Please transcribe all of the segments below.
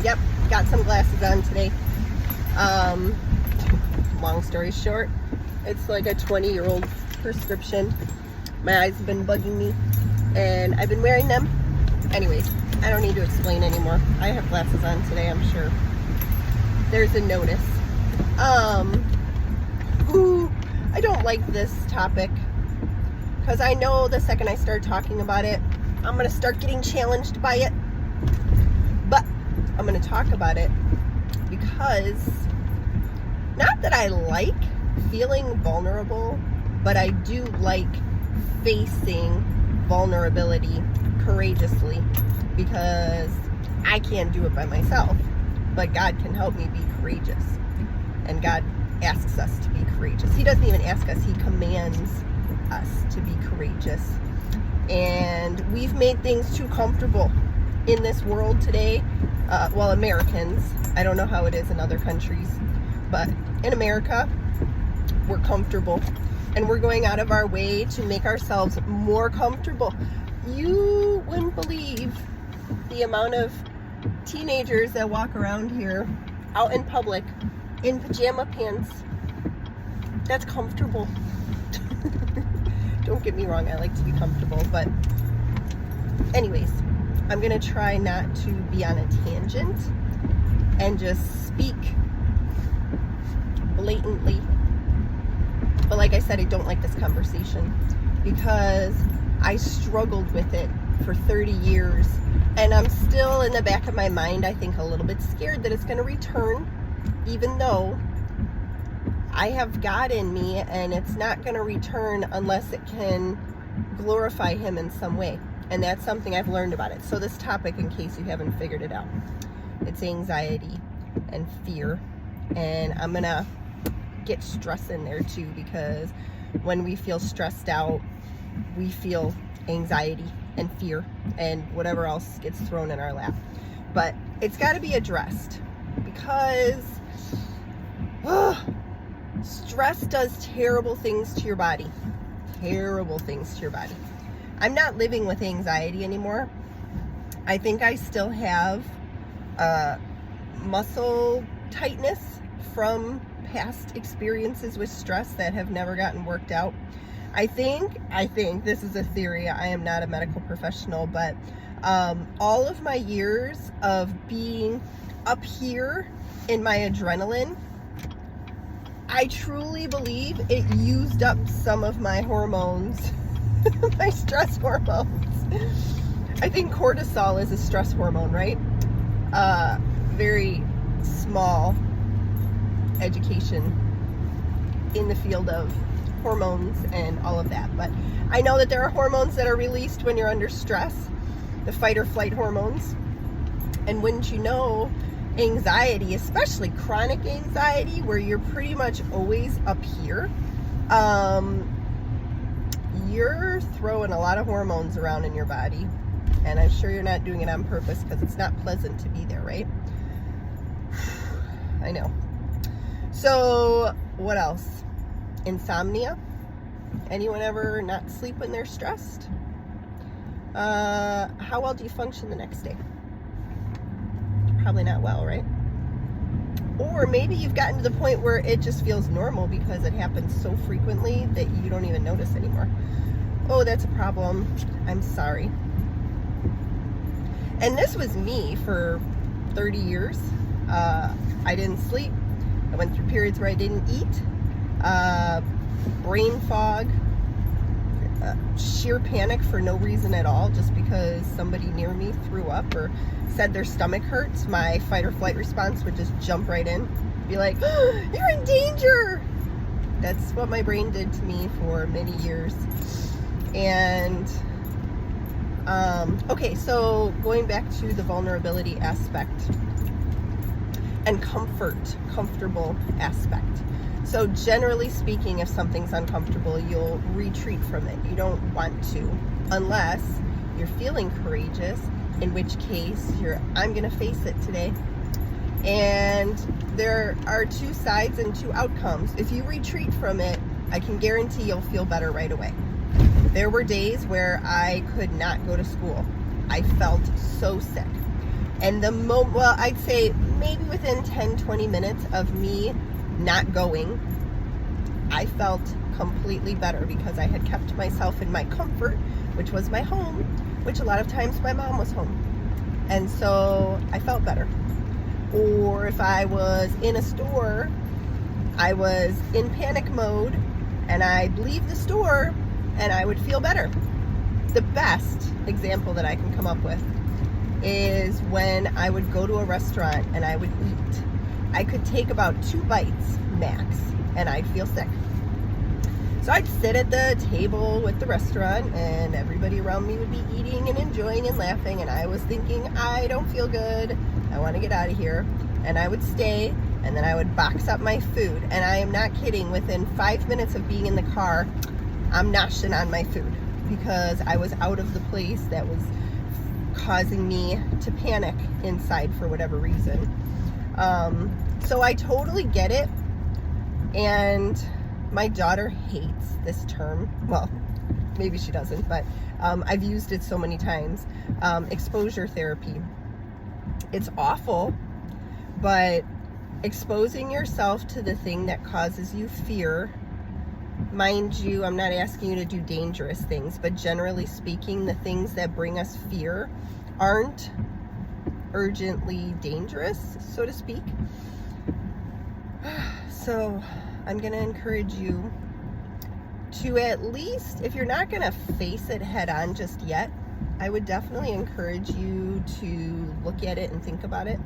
Yep, got some glasses on today. Long story short, it's like a 20-year-old prescription. My eyes have been bugging me, and I've been wearing them. Anyways, I don't need to explain anymore. I have glasses on today, I'm sure. There's a notice. I don't like this topic because I know the second I start talking about it, I'm going to start getting challenged by it. But I'm going to talk about it because not that I like feeling vulnerable, but I do like facing vulnerability courageously because I can't do it by myself, but God can help me be courageous. And God asks us to be courageous. He doesn't even ask us, He commands us to be courageous. And we've made things too comfortable in this world today. Well, Americans, I don't know how it is in other countries, but in America, we're comfortable. And we're going out of our way to make ourselves more comfortable. You wouldn't believe the amount of teenagers that walk around here out in public in pajama pants. That's comfortable. Don't get me wrong, I like to be comfortable, but anyways, I'm gonna try not to be on a tangent and just speak blatantly. But like I said, I don't like this conversation because I struggled with it for 30 years, and I'm still in the back of my mind, I think, a little bit scared that it's going to return, even though I have God in me, and it's not going to return unless it can glorify Him in some way. And that's something I've learned about it. So this topic, in case you haven't figured it out, it's anxiety and fear. And I'm going to get stress in there too, because when we feel stressed out, we feel anxiety and fear and whatever else gets thrown in our lap. But it's got to be addressed because stress does terrible things to your body. Terrible things to your body. I'm not living with anxiety anymore. I think I still have muscle tightness from past experiences with stress that have never gotten worked out. I think this is a theory. I am not a medical professional, but all of my years of being up here in my adrenaline, I truly believe it used up some of my hormones, my stress hormones. I think cortisol is a stress hormone, right? Very small education in the field of hormones and all of that, but I know that there are hormones that are released when you're under stress, the fight or flight hormones. And wouldn't you know, anxiety, especially chronic anxiety, where you're pretty much always up here, you're throwing a lot of hormones around in your body, and I'm sure you're not doing it on purpose because it's not pleasant to be there, right? I know. So what else? Insomnia. Anyone ever not sleep when they're stressed? How well do you function the next day? Probably not well, right? Or maybe you've gotten to the point where it just feels normal because it happens so frequently that you don't even notice anymore. Oh, that's a problem. I'm sorry. And this was me for 30 years. I didn't sleep. I went through periods where I didn't eat. Brain fog, sheer panic for no reason at all, just because somebody near me threw up or said their stomach hurts. My fight or flight response would just jump right in, be like, oh, you're in danger. That's what my brain did to me for many years. And okay, so going back to the vulnerability aspect and comfortable aspect. So generally speaking, if something's uncomfortable, you'll retreat from it. You don't want to, unless you're feeling courageous, in which case I'm gonna face it today. And there are two sides and two outcomes. If you retreat from it, I can guarantee you'll feel better right away. There were days where I could not go to school. I felt so sick. And well, I'd say maybe within 10-20 minutes of me not going, I felt completely better because I had kept myself in my comfort, which was my home, which a lot of times my mom was home. And so I felt better. Or if I was in a store, I was in panic mode and I'd leave the store and I would feel better. The best example that I can come up with is when I would go to a restaurant and I would eat. I could take about 2 bites max and I'd feel sick. So I'd sit at the table with the restaurant and everybody around me would be eating and enjoying and laughing, and I was thinking, I don't feel good, I want to get out of here. And I would stay and then I would box up my food, and I am not kidding, within 5 minutes of being in the car, I'm noshing on my food because I was out of the place that was causing me to panic inside for whatever reason. So I totally get it. And my daughter hates this term. Well, maybe she doesn't, but I've used it so many times. Exposure therapy. It's awful, but exposing yourself to the thing that causes you fear, mind you, I'm not asking you to do dangerous things, but generally speaking, the things that bring us fear aren't urgently dangerous, so to speak. So I'm going to encourage you to, at least, if you're not going to face it head on just yet, I would definitely encourage you to look at it and think about it.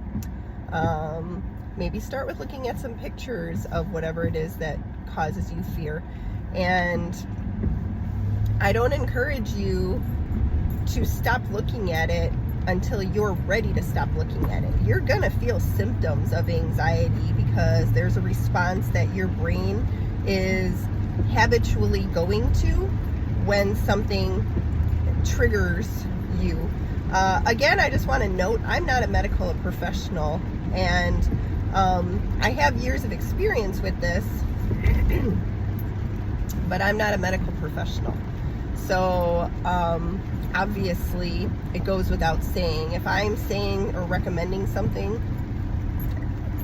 Maybe start with looking at some pictures of whatever it is that causes you fear. And I don't encourage you to stop looking at it until you're ready to stop looking at it. You're gonna feel symptoms of anxiety because there's a response that your brain is habitually going to when something triggers you. Again, I just want to note, I'm not a medical professional, and I have years of experience with this, but I'm not a medical professional. So obviously it goes without saying, if I'm saying or recommending something,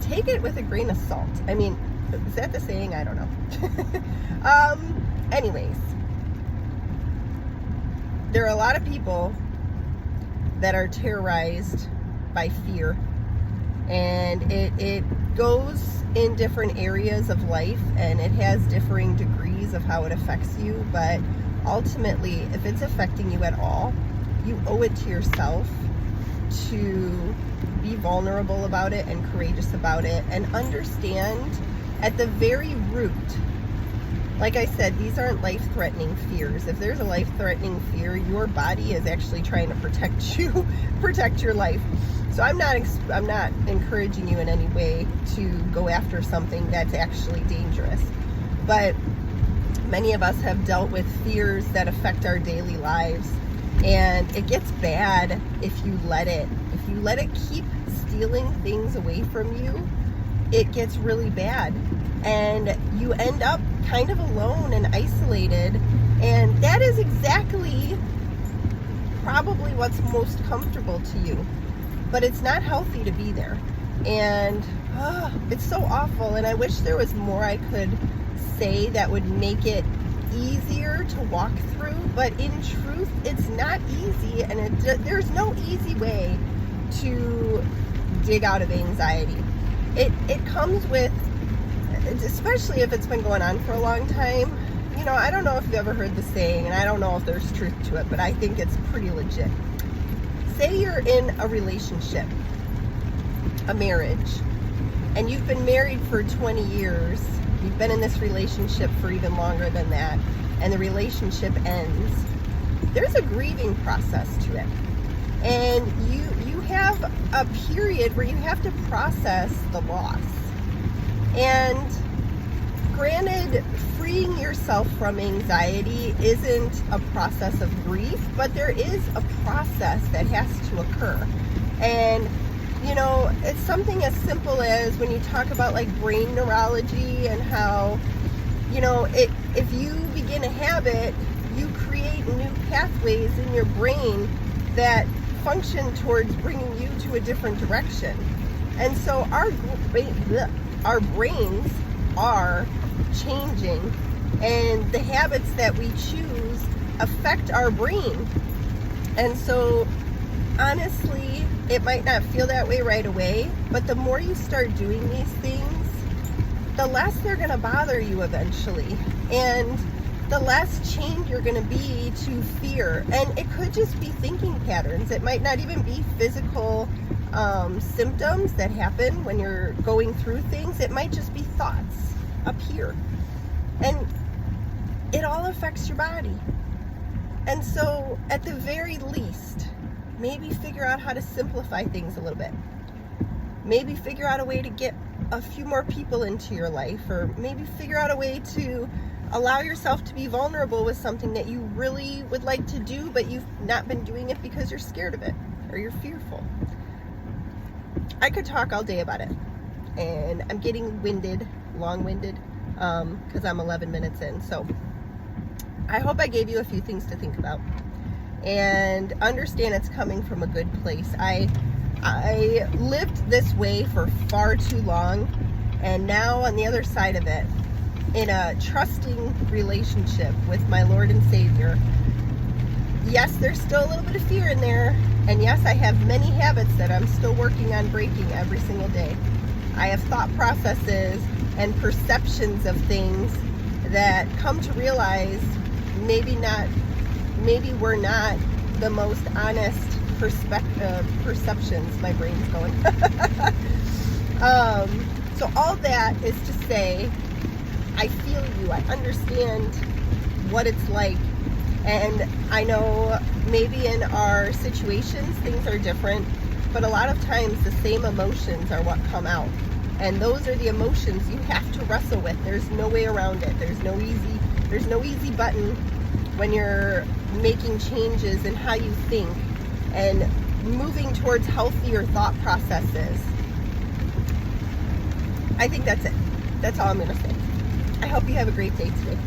take it with a grain of salt. I mean, is that the saying? I don't know. Anyways, there are a lot of people that are terrorized by fear, and it goes in different areas of life, and it has differing degrees of how it affects you, but ultimately, if it's affecting you at all, you owe it to yourself to be vulnerable about it and courageous about it, and understand at the very root, like I said, these aren't life-threatening fears. If there's a life-threatening fear, your body is actually trying to protect you, protect your life. So I'm not encouraging you in any way to go after something that's actually dangerous. But many of us have dealt with fears that affect our daily lives, and it gets bad if you let it. If you let it keep stealing things away from you, it gets really bad, and you end up kind of alone and isolated, and that is exactly probably what's most comfortable to you, but it's not healthy to be there, and it's so awful. And I wish there was more I could say that would make it easier to walk through, but in truth, it's not easy, and there's no easy way to dig out of anxiety. It comes with, especially if it's been going on for a long time. You know, I don't know if you've ever heard the saying, and I don't know if there's truth to it, but I think it's pretty legit. Say you're in a relationship, a marriage, and you've been married for 20 years, you've been in this relationship for even longer than that, and the relationship ends. There's a grieving process to it. And you have a period where you have to process the loss. And granted, freeing yourself from anxiety isn't a process of grief, but there is a process that has to occur. And you know, it's something as simple as when you talk about like brain neurology and how, you know, if you begin a habit, you create new pathways in your brain that function towards bringing you to a different direction. And so our brains are changing, and the habits that we choose affect our brain. And so honestly, it might not feel that way right away, but the more you start doing these things, the less they're going to bother you eventually, and the less chained you're going to be to fear. And it could just be thinking patterns. It might not even be physical symptoms that happen when you're going through things. It might just be thoughts up here, and it all affects your body. And so at the very least, maybe figure out how to simplify things a little bit. Maybe figure out a way to get a few more people into your life, or maybe figure out a way to allow yourself to be vulnerable with something that you really would like to do, but you've not been doing it because you're scared of it or you're fearful. I could talk all day about it, and I'm getting long-winded, because I'm 11 minutes in. So I hope I gave you a few things to think about, and understand it's coming from a good place. I lived this way for far too long, and now on the other side of it, in a trusting relationship with my Lord and Savior, yes, there's still a little bit of fear in there, and yes, I have many habits that I'm still working on breaking every single day. I have thought processes and perceptions of things that come to realize maybe we're not the most honest perceptions. My brain's going. So all that is to say, I feel you. I understand what it's like. And I know maybe in our situations things are different, but a lot of times the same emotions are what come out. And those are the emotions you have to wrestle with. There's no way around it. There's no easy button when you're making changes in how you think and moving towards healthier thought processes. I think that's it. That's all I'm going to say. I hope you have a great day today.